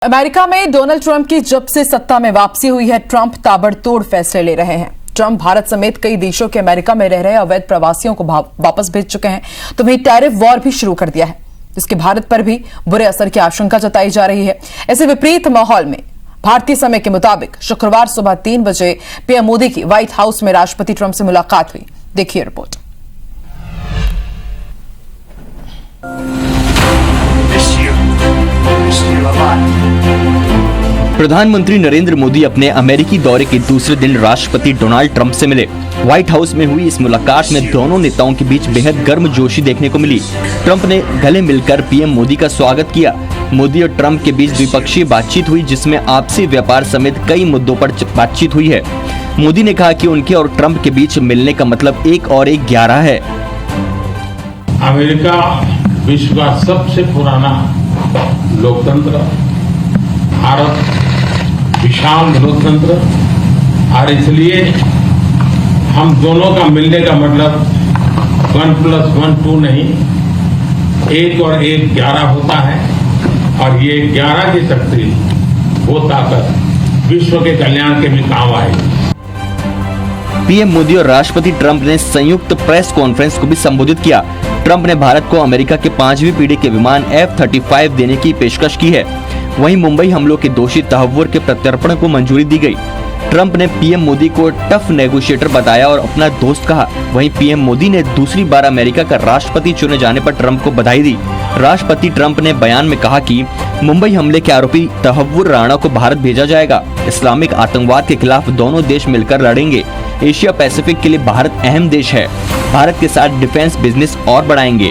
America में Donald Trump की जब से सत्ता में वापसी हुई है, ट्रंप ताबड़तोड़ फैसले ले रहे हैं। ट्रंप भारत समेत कई देशों के अमेरिका में रह रहे अवैध प्रवासियों को वापस भेज चुके हैं, तो वहीं टैरिफ वॉर भी शुरू कर दिया है, जिसके भारत पर भी बुरे असर की आशंका जताई जा रही है। ऐसे विपरीत माहौल में भारतीय समय के मुताबिक शुक्रवार सुबह 3 बजे पीएम मोदी की व्हाइट हाउस में राष्ट्रपति ट्रंप से मुलाकात हुई। देखिए रिपोर्ट। प्रधानमंत्री नरेंद्र मोदी अपने अमेरिकी दौरे के दूसरे दिन राष्ट्रपति डोनाल्ड ट्रंप से मिले। व्हाइट हाउस में हुई इस मुलाकात में दोनों नेताओं के बीच बेहद गर्मजोशी देखने को मिली। ट्रंप ने गले मिलकर पीएम मोदी का स्वागत किया। मोदी और ट्रंप के बीच द्विपक्षीय बातचीत हुई, जिसमें आपसी व्यापार समेत कई मुद्दों पर बातचीत हुई है। मोदी ने कहा कि उनके और ट्रंप के बीच मिलने का मतलब 1 और 1 11 है। अमेरिका विश्व का सबसे पुराना लोकतंत्र, भारत विशाल लोकतंत्र, और इसलिए हम दोनों का मिलने का मतलब 1+1 2 नहीं, 1 और 1 11 होता है। और ये 11 की शक्ति, वो ताकत विश्व के कल्याण के भी काम आएगी। पीएम मोदी और राष्ट्रपति ट्रंप ने संयुक्त प्रेस कॉन्फ्रेंस को भी संबोधित किया। ट्रंप ने भारत को अमेरिका के 5वीं पीढ़ी के विमान F-35 देने की पेशकश की है। वहीं मुंबई हमलों के दोषी तहव्वुर के प्रत्यर्पण को मंजूरी दी गई। ट्रंप ने पीएम मोदी को टफ नेगोशिएटर बताया और अपना दोस्त कहा। वहीं पीएम मोदी ने दूसरी बार अमेरिका का राष्ट्रपति चुने जाने पर ट्रंप को बधाई दी। राष्ट्रपति ट्रंप ने बयान में कहा कि मुंबई हमले के आरोपी तहव्वुर राणा को भारत भेजा जाएगा। इस्लामिक आतंकवाद के खिलाफ दोनों देश मिलकर लड़ेंगे। एशिया पैसिफिक के लिए भारत अहम देश है। भारत के साथ डिफेंस बिजनेस और बढ़ाएंगे।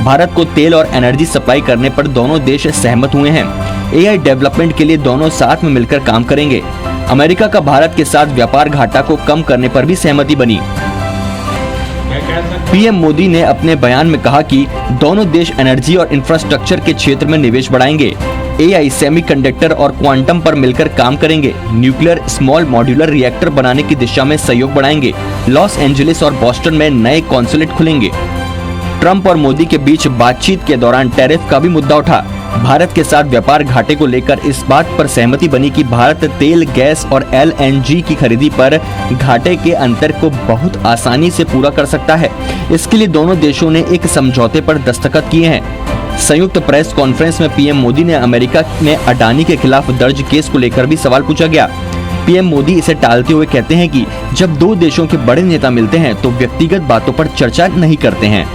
भारत को तेल और एनर्जी सप्लाई करने पर दोनों देश सहमत हुए हैं। AI डेवलपमेंट के लिए दोनों साथ में मिलकर काम करेंगे। अमेरिका का भारत के साथ व्यापार घाटा को कम करने पर भी सहमति बनी। पीएम मोदी ने अपने बयान में कहा कि दोनों देश एनर्जी और इंफ्रास्ट्रक्चर के क्षेत्र में निवेश बढ़ाएंगे। AI, सेमीकंडक्टर और क्वांटम पर मिलकर काम करेंगे। न्यूक्लियर स्मॉल मॉड्यूलर रिएक्टर बनाने की दिशा में सहयोग बढ़ाएंगे। लॉस एंजलिस और बॉस्टन में नए कॉन्सुलेट खुलेंगे। ट्रंप और मोदी के बीच बातचीत के दौरान टैरिफ का भी मुद्दा उठा। भारत के साथ व्यापार घाटे को लेकर इस बात पर सहमति बनी कि भारत तेल, गैस और LNG की खरीदी पर घाटे के अंतर को बहुत आसानी से पूरा कर सकता है। इसके लिए दोनों देशों ने एक समझौते पर दस्तखत किए हैं। संयुक्त प्रेस कॉन्फ्रेंस में पीएम मोदी ने अमेरिका में अडानी के खिलाफ दर्ज केस को लेकर भी सवाल पूछा गया। पीएम मोदी इसे टालते हुए कहते हैं कि जब दो देशों के बड़े नेता मिलते हैं तो व्यक्तिगत बातों पर चर्चा नहीं करते हैं।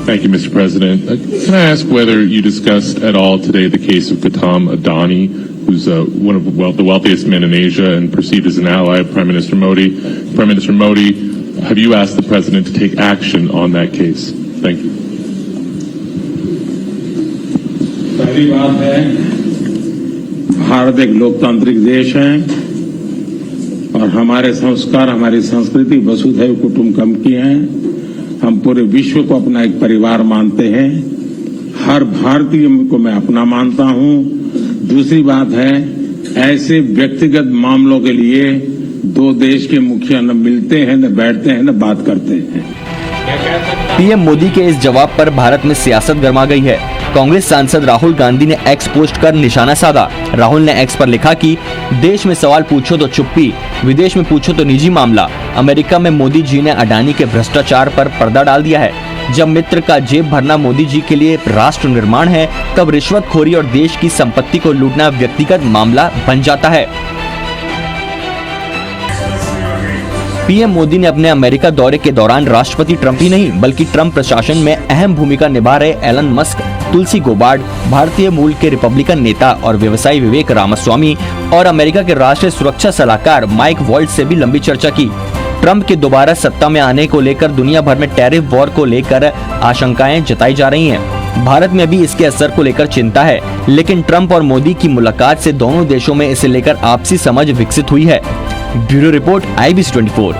Thank you, Mr. President. Can I ask whether you discussed at all today the case of Gautam Adani, who's one of the wealthiest men in Asia and perceived as an ally of Prime Minister Modi? Prime Minister Modi, have you asked the President to take action on that case? Thank you. पहली बात है, भारत एक लोकतांत्रिक देश है और हमारे संस्कार, हमारी संस्कृति वसुधैव कुटुंबकम की है। हम पूरे विश्व को अपना एक परिवार मानते हैं। हर भारतीय को मैं अपना मानता हूं। दूसरी बात है, ऐसे व्यक्तिगत मामलों के लिए दो देश के मुखिया न मिलते हैं, न बैठते हैं, न बात करते हैं। पीएम मोदी के इस जवाब पर भारत में सियासत गर्मा गई है। कांग्रेस सांसद राहुल गांधी ने एक्स पोस्ट कर निशाना साधा। राहुल ने एक्स पर लिखा कि देश में सवाल पूछो तो चुप्पी, विदेश में पूछो तो निजी मामला। अमेरिका में मोदी जी ने अडानी के भ्रष्टाचार पर पर्दा डाल दिया है। जब मित्र का जेब भरना मोदी जी के लिए राष्ट्र निर्माण है, तब रिश्वतखोरी और देश की संपत्ति को लूटना व्यक्तिगत मामला बन जाता है। पीएम मोदी ने अपने अमेरिका दौरे के दौरान राष्ट्रपति ट्रंप ही नहीं बल्कि ट्रंप प्रशासन में अहम भूमिका निभा रहे एलन मस्क, तुलसी गोबार्ड, भारतीय मूल के रिपब्लिकन नेता और व्यवसायी विवेक रामास्वामी और अमेरिका के राष्ट्रीय सुरक्षा सलाहकार माइक वॉल्ट्ज से भी लंबी चर्चा की। ट्रंप के दोबारा सत्ता में आने को लेकर दुनिया भर में टैरिफ वॉर को लेकर आशंकाएं जताई जा रही हैं। भारत में भी इसके असर को लेकर चिंता है, लेकिन ट्रंप और मोदी की मुलाकात से दोनों देशों में इसे लेकर आपसी समझ विकसित हुई है। Bureau report IBC 24।